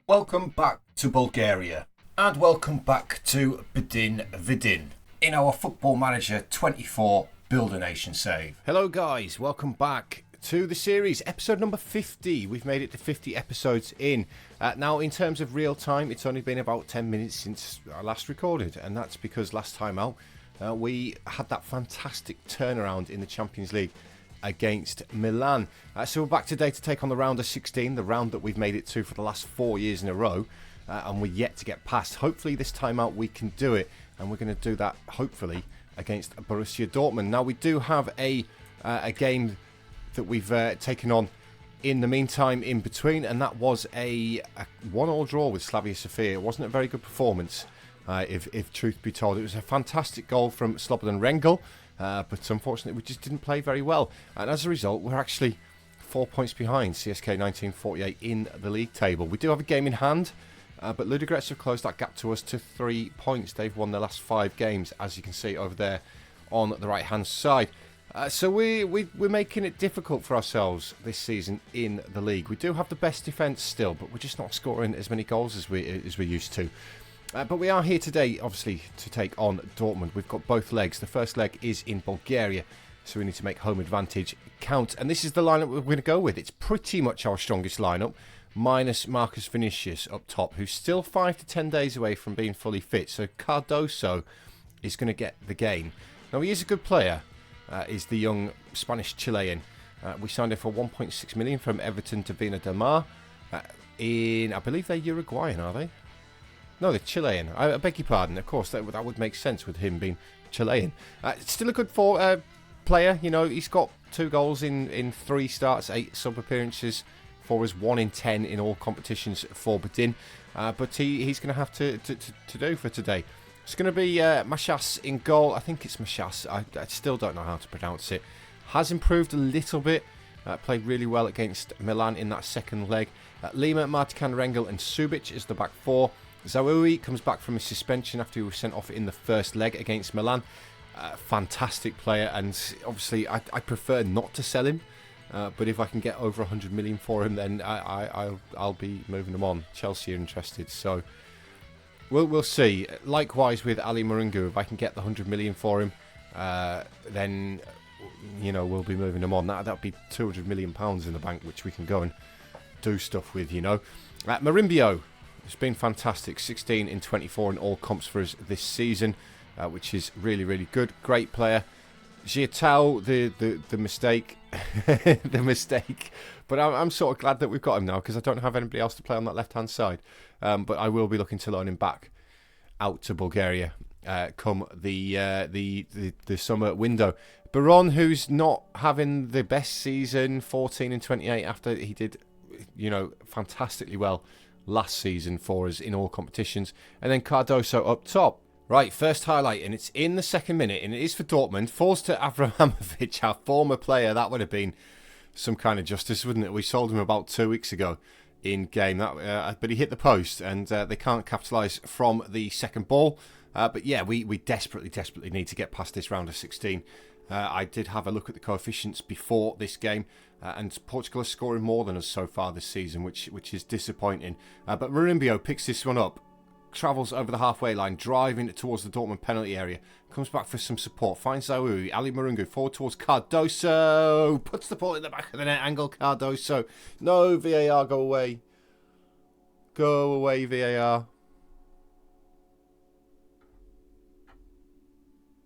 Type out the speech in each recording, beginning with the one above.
Welcome back to Bulgaria and welcome back to Bdin Vidin in our Football Manager 24 Build a Nation save. Hello guys, welcome back to the series, episode number 50. We've made it to 50 episodes in. Now in terms of real time, it's only been about 10 minutes since I last recorded, and that's because last time out we had that fantastic turnaround in the Champions League against Milan. So we're back today to take on the round of 16, the round that we've made it to for the last 4 years in a row, and we're yet to get past. Hopefully this time out we can do it, and we're going to do that hopefully against Borussia Dortmund. Now we do have a game that we've taken on in the meantime in between, and that was a 1-1 draw with Slavia Sofia. It wasn't a very good performance, if truth be told. It was a fantastic goal from Slobodan Rengel, but unfortunately we just didn't play very well, and as a result we're actually 4 points behind CSK 1948 in the league table. We do have a game in hand, but Ludogorets have closed that gap to us to 3 points. They've won their last 5 games, as you can see over there on the right hand side. So we're making it difficult for ourselves this season in the league. We do have the best defence still, but we're just not scoring as many goals as we used to. But we are here today, obviously, to take on Dortmund. We've got both legs. The first leg is in Bulgaria, so we need to make home advantage count. And this is the lineup we're going to go with. It's pretty much our strongest lineup, minus Marcus Vinicius up top, who's still 5 to 10 days away from being fully fit. So Cardoso is going to get the game. Now, he is a good player, is the young Spanish Chilean. We signed him for 1.6 million from Everton to Vina del Mar. I believe they're Uruguayan, are they? No, they're Chilean. I beg your pardon. Of course, that would make sense with him being Chilean. Still a good player. You know, he's got 2 goals in 3 starts, 8 sub appearances for us, 1 in 10 in all competitions for Bdin. But he's going to have to do for today. It's going to be Mashas in goal. I think it's Mashas. I still don't know how to pronounce it. Has improved a little bit. Played really well against Milan in that second leg. Lima, Martican, Rengel and Subic is the back 4. Zaoui comes back from his suspension after he was sent off in the first leg against Milan. Fantastic player, and obviously I prefer not to sell him. But if I can get over 100 million for him, then I'll be moving him on. Chelsea are interested, so we'll see. Likewise with Ali Marungu, if I can get the 100 million for him, then we'll be moving him on. That'll be 200 million pounds in the bank, which we can go and do stuff with. Marimbio. It's been fantastic, 16 in 24 in all comps for us this season, which is really, really good. Great player. Giatao, the mistake, the mistake. But I'm sort of glad that we've got him now, because I don't have anybody else to play on that left-hand side. But I will be looking to loan him back out to Bulgaria come the summer window. Baron, who's not having the best season, 14 in 28 after he did, fantastically well last season for us in all competitions. And then Cardoso up top. Right, first highlight, and it's in the second minute, and it is for Dortmund. Falls to Avramovic, our former player. That would have been some kind of justice, wouldn't it? We sold him about 2 weeks ago in game, but he hit the post, and they can't capitalise from the second ball. But yeah, we desperately need to get past this round of 16. I did have a look at the coefficients before this game, and Portugal are scoring more than us so far this season, which is disappointing. But Marimbio picks this one up, travels over the halfway line, driving towards the Dortmund penalty area, comes back for some support, finds Zaoui, Ali Marungu forward towards Cardoso, puts the ball in the back of the net, angle Cardoso. No, VAR, go away. Go away, VAR.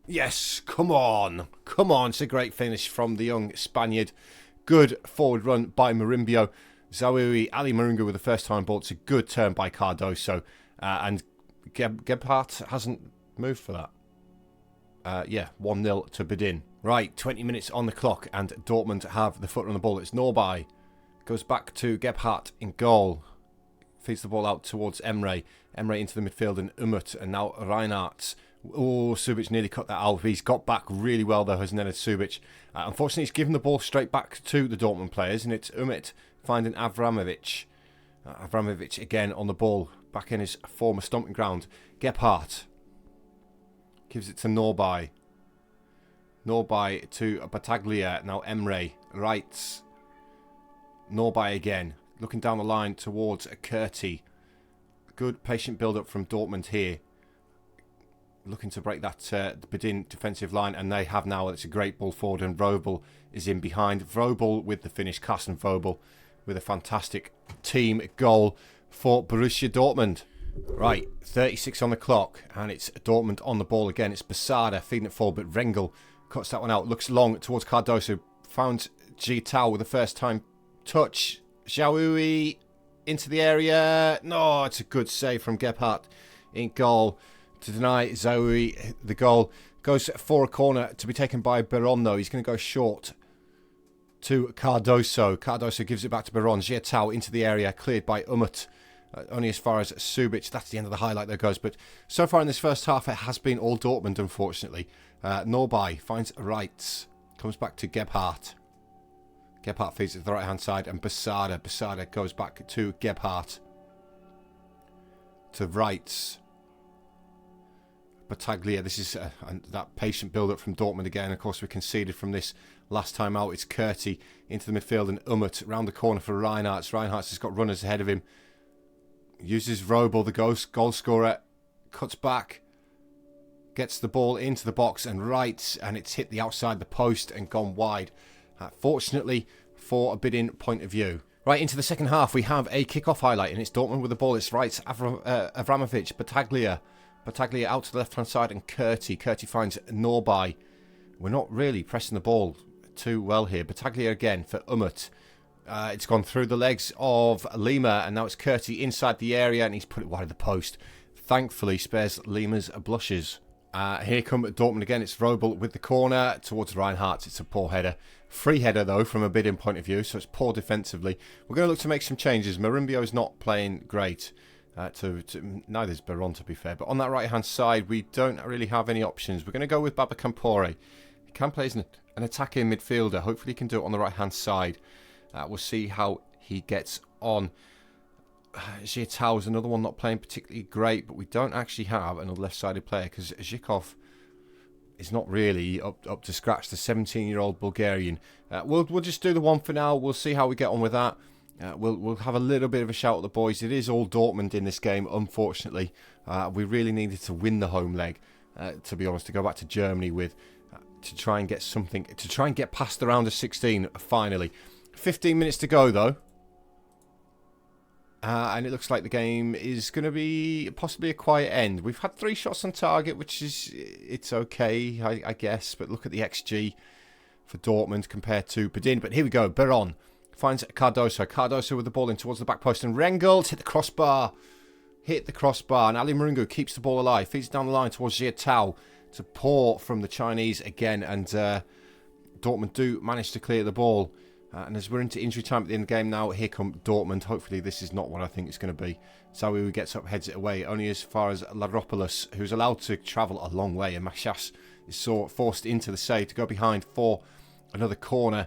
Yes, come on. It's a great finish from the young Spaniard. Good forward run by Marimbio. Zaoui, Ali Marungu with the first time ball. It's a good turn by Cardoso. And Gebhardt hasn't moved for that. 1-0 to Bdin. Right, 20 minutes on the clock, and Dortmund have the foot on the ball. It's Norby. Goes back to Gebhardt in goal. Feeds the ball out towards Emre. Emre into the midfield, and Umut, and now Reinhardt. Oh, Subic nearly cut that out. He's got back really well, though, has Nenad Subic. Unfortunately, he's given the ball straight back to the Dortmund players, and it's Umut finding Avramovic. Avramovic again on the ball, back in his former stomping ground. Gebhardt gives it to Norby. Norby to Bataglia. Now Emre. Right. Norby again. Looking down the line towards Kurti. Good patient build-up from Dortmund here. Looking to break that Bdin defensive line, and they have now. It's a great ball forward, and Vrobel is in behind. Vrobel with the finish. Carsten Vrobel with a fantastic team goal for Borussia Dortmund. Right, 36 on the clock, and it's Dortmund on the ball again. It's Basada feeding it forward, but Rengel cuts that one out. Looks long towards Cardoso. Found Tao with the first time touch. Xiaoui into the area. No, it's a good save from Gebhardt in goal to deny Xiaoui the goal. Goes for a corner to be taken by Baron, though. He's going to go short to Cardoso. Cardoso gives it back to Baron. Tao into the area, cleared by Umut. Only as far as Subic. That's the end of the highlight there goes. But so far in this first half, it has been all Dortmund, unfortunately. Norby finds Reitz. Comes back to Gebhardt. Gebhardt feeds it to the right-hand side. And Basada. Basada goes back to Gebhardt. To Reitz. Battaglia. This is that patient build-up from Dortmund again. Of course, we conceded from this last time out. It's Kurti into the midfield and Umut round the corner for Reinhardt. Reinhardt has got runners ahead of him. Uses Vrobel, the goal scorer, cuts back, gets the ball into the box and Wrights, and it's hit the outside the post and gone wide. Fortunately, for a Bdin point of view. Right, into the second half, we have a kick-off highlight, and it's Dortmund with the ball. It's Wrights, Avramovic, Battaglia. Battaglia out to the left-hand side, and Kurti. Kurti finds Norby. We're not really pressing the ball too well here. Battaglia again for Umut. It's gone through the legs of Lima, and now it's Kurti inside the area, and he's put it wide of the post. Thankfully, spares Lima's blushes. Here come Dortmund again. It's Vrobel with the corner towards Reinhardt. It's a poor header. Free header, though, from a Bdin point of view, so it's poor defensively. We're going to look to make some changes. Marimbio's not playing great. Neither is Baron, to be fair. But on that right-hand side, we don't really have any options. We're going to go with Baba Campore. He can play as an attacking midfielder. Hopefully he can do it on the right-hand side. We'll see how he gets on. Tao is another one not playing particularly great, but we don't actually have another left-sided player because Zhikov is not really up to scratch. The 17-year-old Bulgarian. We'll just do the one for now. We'll see how we get on with that. We'll have a little bit of a shout at the boys. It is all Dortmund in this game, unfortunately. We really needed to win the home leg, to be honest, to go back to Germany with, to try and get something, to try and get past the round of 16 finally. 15 minutes to go, though. And it looks like the game is going to be possibly a quiet end. We've had 3 shots on target, which is, it's okay, I guess. But look at the XG for Dortmund compared to Bdin. But here we go. Baron finds Cardoso. Cardoso with the ball in towards the back post. And Rengel hit the crossbar. Hit the crossbar. And Ali Marungu keeps the ball alive. Feeds down the line towards Tao. It's a pour from the Chinese again. And Dortmund do manage to clear the ball. And as we're into injury time at the end of the game now, here come Dortmund. Hopefully this is not what I think it's going to be. Sawi gets up, heads it away, only as far as Laropoulos, who's allowed to travel a long way. And Machas is forced into the save to go behind for another corner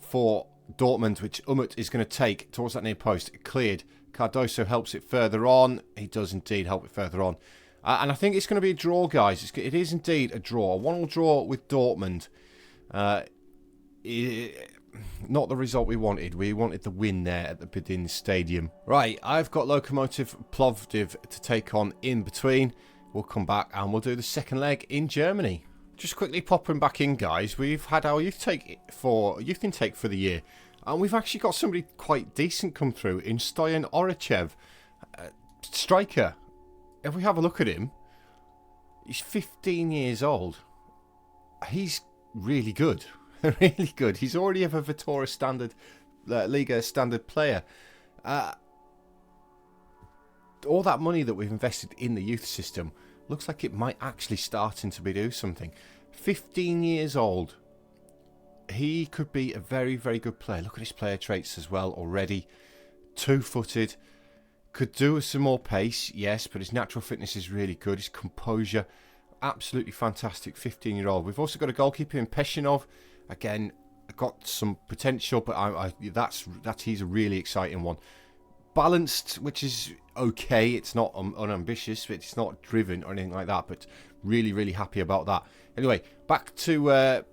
for Dortmund, which Umut is going to take towards that near post. Cleared. Cardoso helps it further on. He does indeed help it further on. And I think it's going to be a draw, guys. It is indeed a draw. A 1-1 draw with Dortmund. Not the result we wanted. We wanted the win there at the Bdin Stadium. Right, I've got Lokomotiv Plovdiv to take on in between. We'll come back and we'll do the second leg in Germany. Just quickly popping back in, guys. We've had our youth intake for the year. And we've actually got somebody quite decent come through in Stoyan Orachev. Striker. If we have a look at him, he's 15 years old. He's really good. Really good. He's already a Vitória standard, Liga standard player. All that money that we've invested in the youth system looks like it might actually starting to do something. 15 years old. He could be a very, very good player. Look at his player traits as well already. 2-footed. Could do with some more pace, yes, but his natural fitness is really good. His composure, absolutely fantastic 15-year-old. We've also got a goalkeeper in Peshinov. Again, got some potential, but he's a really exciting one. Balanced, which is okay. It's not unambitious, but it's not driven or anything like that. But really, really happy about that. Anyway, back to the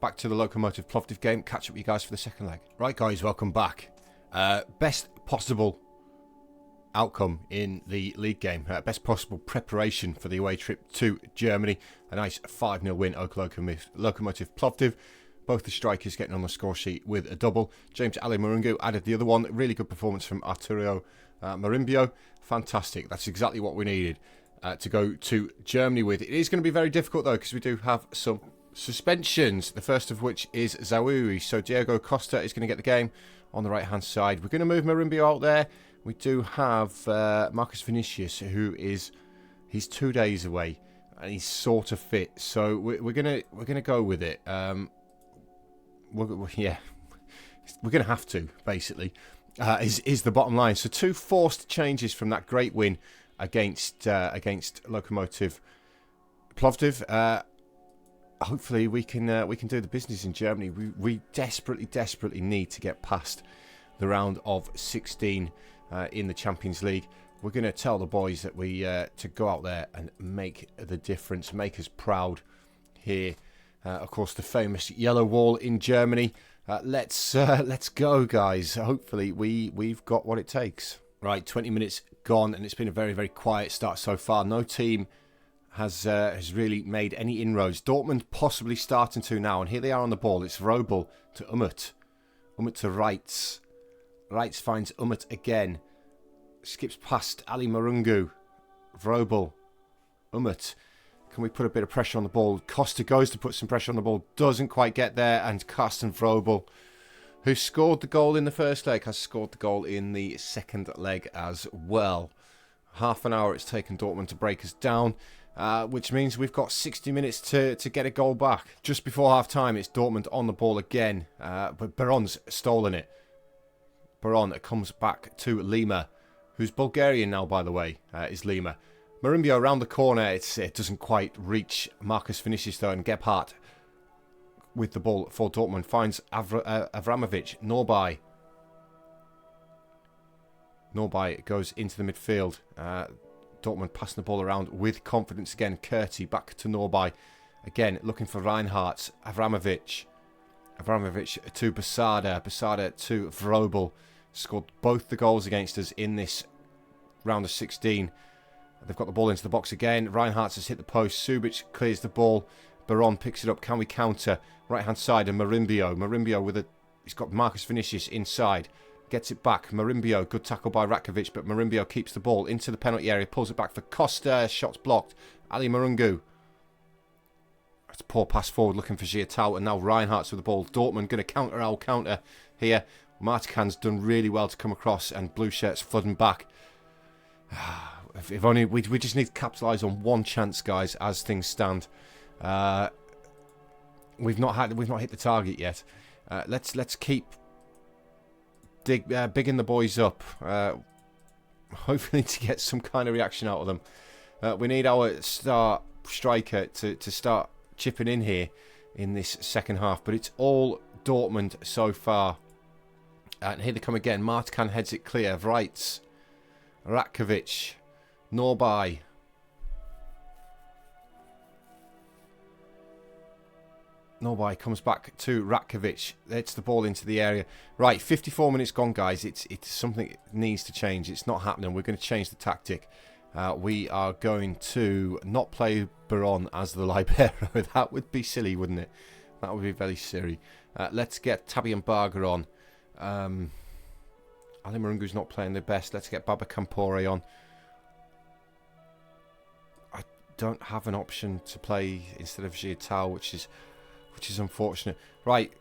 Lokomotiv Plovdiv game. Catch up with you guys for the second leg. Right, guys, welcome back. Best possible outcome in the league game. Best possible preparation for the away trip to Germany. A nice 5-0 win over Lokomotiv Plovdiv. Both the strikers getting on the score sheet with a double. James Ali Marungu added the other one. Really good performance from Arturo Marimbio. Fantastic. That's exactly what we needed to go to Germany with. It is going to be very difficult though, because we do have some suspensions. The first of which is Zawiri. So Diego Costa is going to get the game on the right hand side. We're going to move Marimbio out there. We do have Marcus Vinicius, he's 2 days away and he's sort of fit. So we're gonna go with it. We're going to have to, basically, is the bottom line. So 2 forced changes from that great win against Lokomotiv Plovdiv. Hopefully we can do the business in Germany. We desperately need to get past the round of 16 in the Champions League. We're going to tell the boys that we to go out there and make the difference, make us proud here. Of course, the famous yellow wall in Germany. Let's go, guys. Hopefully, we've got what it takes. Right, 20 minutes gone, and it's been a very quiet start so far. No team has really made any inroads. Dortmund possibly starting to now, and here they are on the ball. It's Vrobel to Umut. Umut to Reitz. Reitz finds Umut again. Skips past Ali Marungu. Vrobel. Umut. Can we put a bit of pressure on the ball? Costa goes to put some pressure on the ball. Doesn't quite get there. And Carsten Vrobel, who scored the goal in the first leg, has scored the goal in the second leg as well. Half an hour it's taken Dortmund to break us down, which means we've got 60 minutes to get a goal back. Just before half-time, it's Dortmund on the ball again. But Baron's stolen it. Baron comes back to Lima, who's Bulgarian now, by the way, is Lima. Marimbio around the corner, it doesn't quite reach Marcus Vinicius though, and Gebhardt with the ball for Dortmund finds Avramovic. Norby goes into the midfield. Dortmund passing the ball around with confidence again. Kurti back to Norby. Again, looking for Reinhardt. Avramovic to Basada. Basada to Vrobel. Scored both the goals against us in this round of 16. They've got the ball into the box again. Reinhardt has hit the post. Subic clears the ball. Baron picks it up. Can we counter? Right hand side and Marimbio. Marimbio he's got Marcus Vinicius inside. Gets it back. Marimbio, good tackle by Rakovic, but Marimbio keeps the ball into the penalty area. Pulls it back for Costa. Shots blocked. Ali Marungu. That's a poor pass forward looking for Giatau. And now Reinhardt's with the ball. Dortmund going to counter our counter here. Martican's done really well to come across and blue shirts flooding back. If only we just need to capitalise on one chance, guys. As things stand, we've not hit the target yet. Let's keep bigging the boys up. Hopefully to get some kind of reaction out of them. We need our star striker to start chipping in here in this second half. But it's all Dortmund so far. And here they come again. Martican heads it clear. Reitz, Ratkovic. Norby. Norby comes back to Ratkovic. Hits the ball into the area. Right, 54 minutes gone, guys. It's something that needs to change. It's not happening. We're going to change the tactic. We are going to not play Baron as the libero. That would be silly, wouldn't it? That would be very silly. Let's get Tabby and Barger on. Ali Marungu's not playing the best. Let's get Baba Campore on. I don't have an option to play instead of Giatau, which is unfortunate. Right,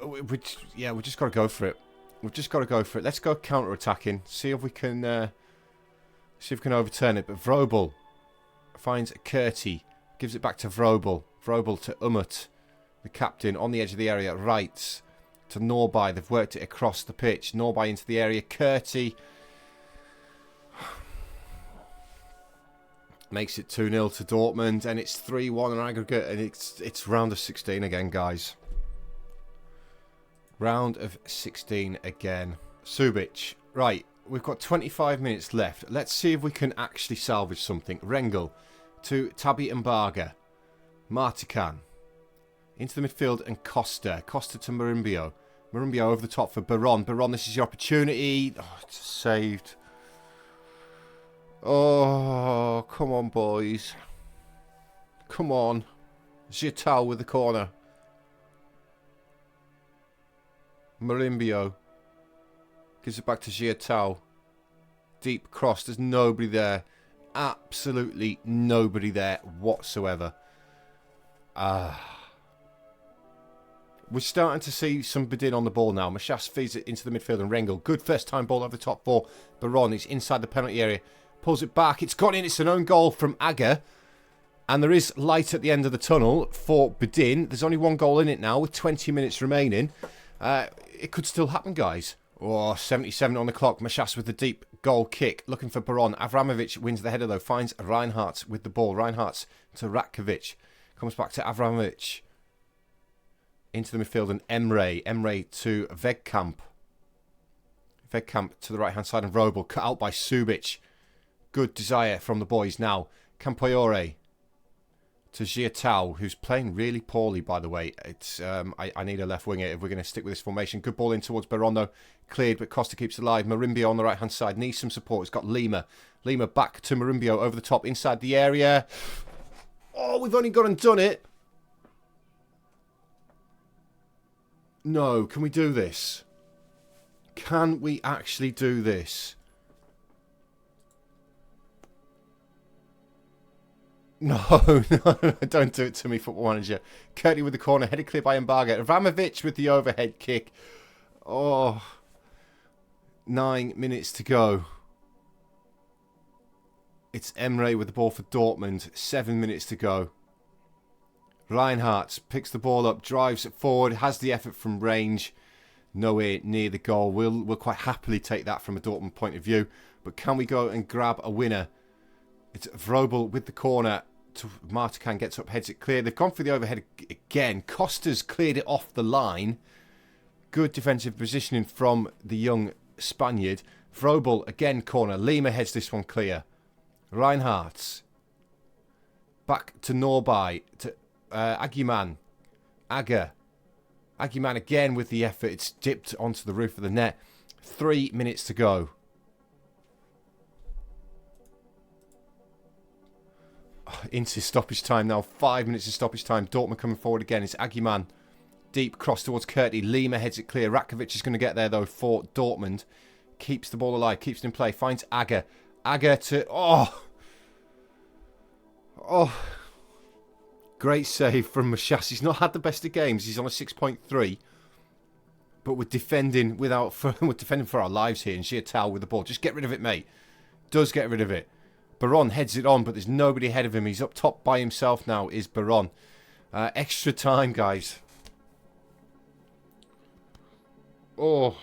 we just got to go for it. We've just got to go for it. Let's go counter-attacking. See if we can overturn it. But Vrobel finds Kurti, gives it back to Vrobel. Vrobel to Umut, the captain, on the edge of the area. Reitz to Norby. They've worked it across the pitch. Norby into the area. Kurti makes it 2-0 to Dortmund, and it's 3-1 in aggregate, and it's round of 16 again, guys. Round of 16 again. Subic. Right, we've got 25 minutes left. Let's see if we can actually salvage something. Rengel to Tabby and Barger. Martican into the midfield, and Costa. Costa to Marimbio. Marimbio over the top for Baron. Baron, this is your opportunity. Oh, it's saved. Oh, come on, boys. Come on. Zitao with the corner. Marimbio gives it back to Zitao. Deep cross. There's nobody there. Absolutely nobody there whatsoever. We're starting to see some Bdin on the ball now. Mashas feeds it into the midfield and Rengel. Good first time ball over the top for Baron. He's inside the penalty area. Pulls it back. It's gone in. It's an own goal from Aga. And there is light at the end of the tunnel for Bdin. There's only one goal in it now with 20 minutes remaining. It could still happen, guys. Oh, 77 on the clock. Mashas with the deep goal kick. Looking for Baron. Avramovic wins the header, though. Finds Reinhardt with the ball. Reinhardt to Ratkovic. Comes back to Avramovic. Into the midfield and Emre. Emre to Vegkamp. Vegkamp to the right-hand side and Robel. Cut out by Subic. Good desire from the boys now. Campoiore to Zitao, who's playing really poorly, by the way. It's I need a left winger if we're going to stick with this formation. Good ball in towards Baron, though. Cleared, but Costa keeps it alive. Marimbio on the right-hand side. Needs some support. It's got Lima. Lima back to Marimbio over the top inside the area. Oh, we've only gone and done it. No, can we do this? Can we actually do this? No, no, don't do it to me, Football Manager. Curtly with the corner, headed clear by Embarga. Ramovic with the overhead kick. Oh, 9 minutes to go. It's Emre with the ball for Dortmund. 7 minutes to go. Reinhardt picks the ball up, drives it forward, has the effort from range. Nowhere near the goal. We'll quite happily take that from a Dortmund point of view. But can we go and grab a winner? It's Vrobel with the corner. Martican gets up, heads it clear. They've gone for the overhead again. Costa's cleared it off the line. Good defensive positioning from the young Spaniard. Vrobel again corner. Lima heads this one clear. Reinhardt. Back to Norby. To Aguiman. Aguiman again with the effort. It's dipped onto the roof of the net. 3 minutes to go. Into stoppage time now. 5 minutes of stoppage time. Dortmund coming forward again. It's Aguiman. Deep cross towards Curti. Lima heads it clear. Ratkovic is going to get there though for Dortmund. Keeps the ball alive. Keeps it in play. Finds Aga. Aga to... Oh! Great save from Mashas. He's not had the best of games. He's on a 6.3. But we're defending we're defending for our lives here. And Zitao with the ball. Just get rid of it, mate. Does get rid of it. Baron heads it on, but there's nobody ahead of him. He's up top by himself now, is Baron. Extra time, guys. Oh.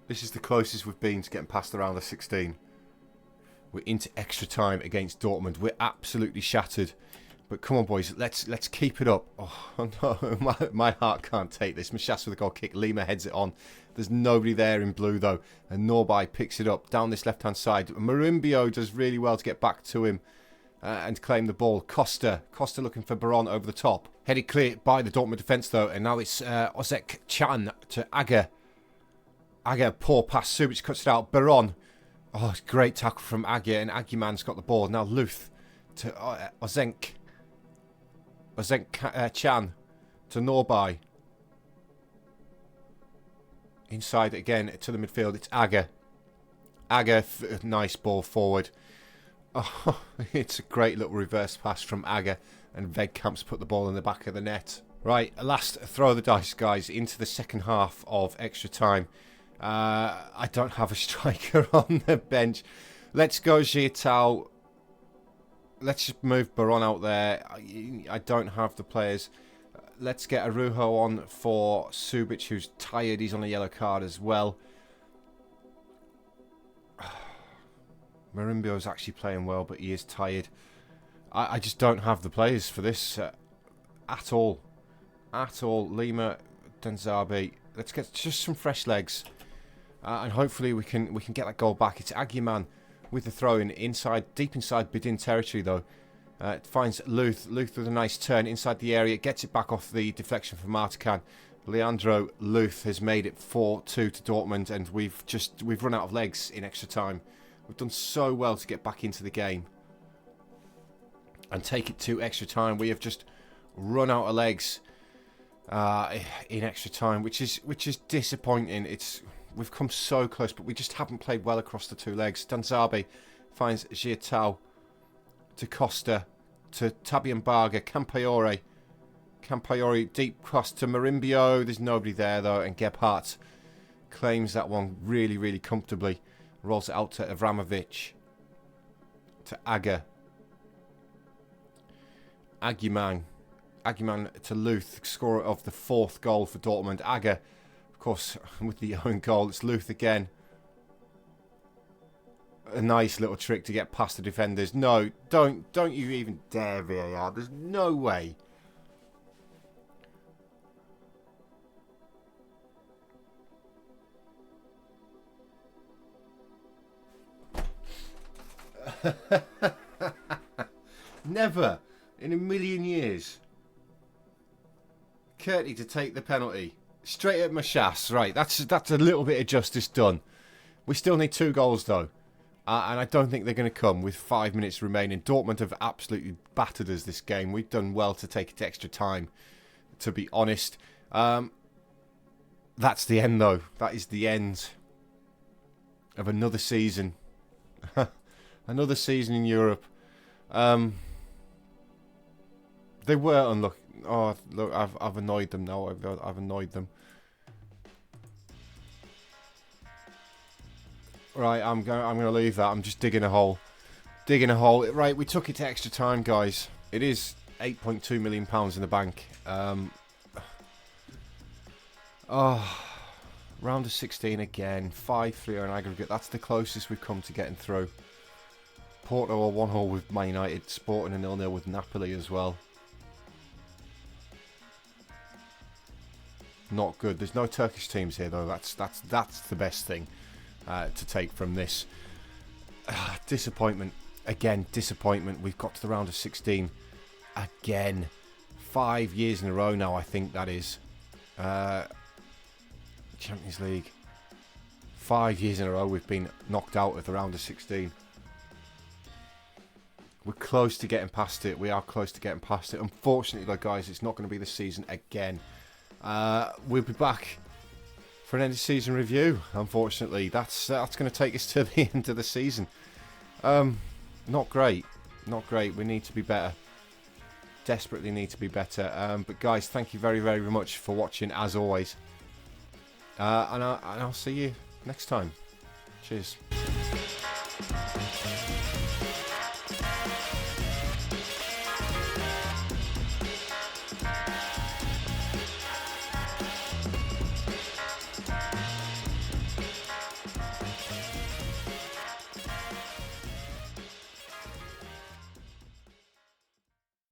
This is the closest we've been to getting past the round of 16. We're into extra time against Dortmund. We're absolutely shattered. But come on, boys. Let's keep it up. Oh, no. My heart can't take this. Mashas with a goal kick. Lima heads it on. There's nobody there in blue, though. And Norby picks it up down this left-hand side. Marimbio does really well to get back to him and claim the ball. Costa looking for Baron over the top. Headed clear by the Dortmund defence, though. And now it's Ozek Chan to Aga. Aga, poor pass. Subic cuts it out. Baron. Oh, it's great tackle from Aga. And Aguiman's got the ball. Now Luth to Ozek Chan to Norby. Inside again to the midfield. It's Aga. Aga, nice ball forward. Oh, it's a great little reverse pass from Aga. And Vegkamp's put the ball in the back of the net. Right, last throw of the dice, guys, into the second half of extra time. I don't have a striker on the bench. Let's go Zitao. Let's just move Baron out there. I don't have the players. Let's get Arujo on for Subic, who's tired. He's on a yellow card as well. Marimbio's actually playing well, but he is tired. I just don't have the players for this at all. At all. Lima, Denzabi. Let's get just some fresh legs. And hopefully we can get that goal back. It's Aguiman with the throw-in inside, deep inside Bdin territory, though. It finds Luth. Luth with a nice turn inside the area. Gets it back off the deflection from Martican. Leandro Luth has made it 4-2 to Dortmund, and we've run out of legs in extra time. We've done so well to get back into the game and take it to extra time. We have just run out of legs in extra time, which is disappointing. We've come so close, but we just haven't played well across the 2 legs. Danzabi finds Giatao to Costa to Tabiambaga, Campaiori deep cross to Marimbio. There's nobody there though, and Gebhardt claims that one really, really comfortably. Rolls it out to Avramovic, to Aga, Aguiman to Luth, scorer of the 4th goal for Dortmund. Aga, of course, with the own goal. It's Luth again. A nice little trick to get past the defenders. No, don't you even dare, VAR. There's no way. Never in a million years. Curti to take the penalty. Straight at Machas. Right, that's a little bit of justice done. We still need 2 goals though. And I don't think they're going to come with 5 minutes remaining. Dortmund have absolutely battered us this game. We've done well to take it to extra time, to be honest. That's the end though. That is the end of another season. Another season in Europe. They were unlucky. Oh, look, I've annoyed them now. I've annoyed them. Right, I'm gonna leave that. I'm just digging a hole. Right, we took it to extra time, guys. It is £8.2 million in the bank. Round of 16 again. 5-3 on aggregate. That's the closest we've come to getting through. Porto are 1-1 with Man United. Sporting a 0-0 with Napoli as well. Not good. There's no Turkish teams here though. That's the best thing to take from this. Disappointment. Again, disappointment. We've got to the round of 16 again. 5 years in a row now, I think that is. Champions League. 5 years in a row we've been knocked out of the round of 16. We're close to getting past it. We are close to getting past it. Unfortunately, though, guys, it's not going to be this season again. We'll be back for an end of season review. Unfortunately, that's going to take us to the end of the season. Not great. We need to be better. Desperately need to be better. But guys, thank you very, very much for watching as always. And I'll see you next time. Cheers.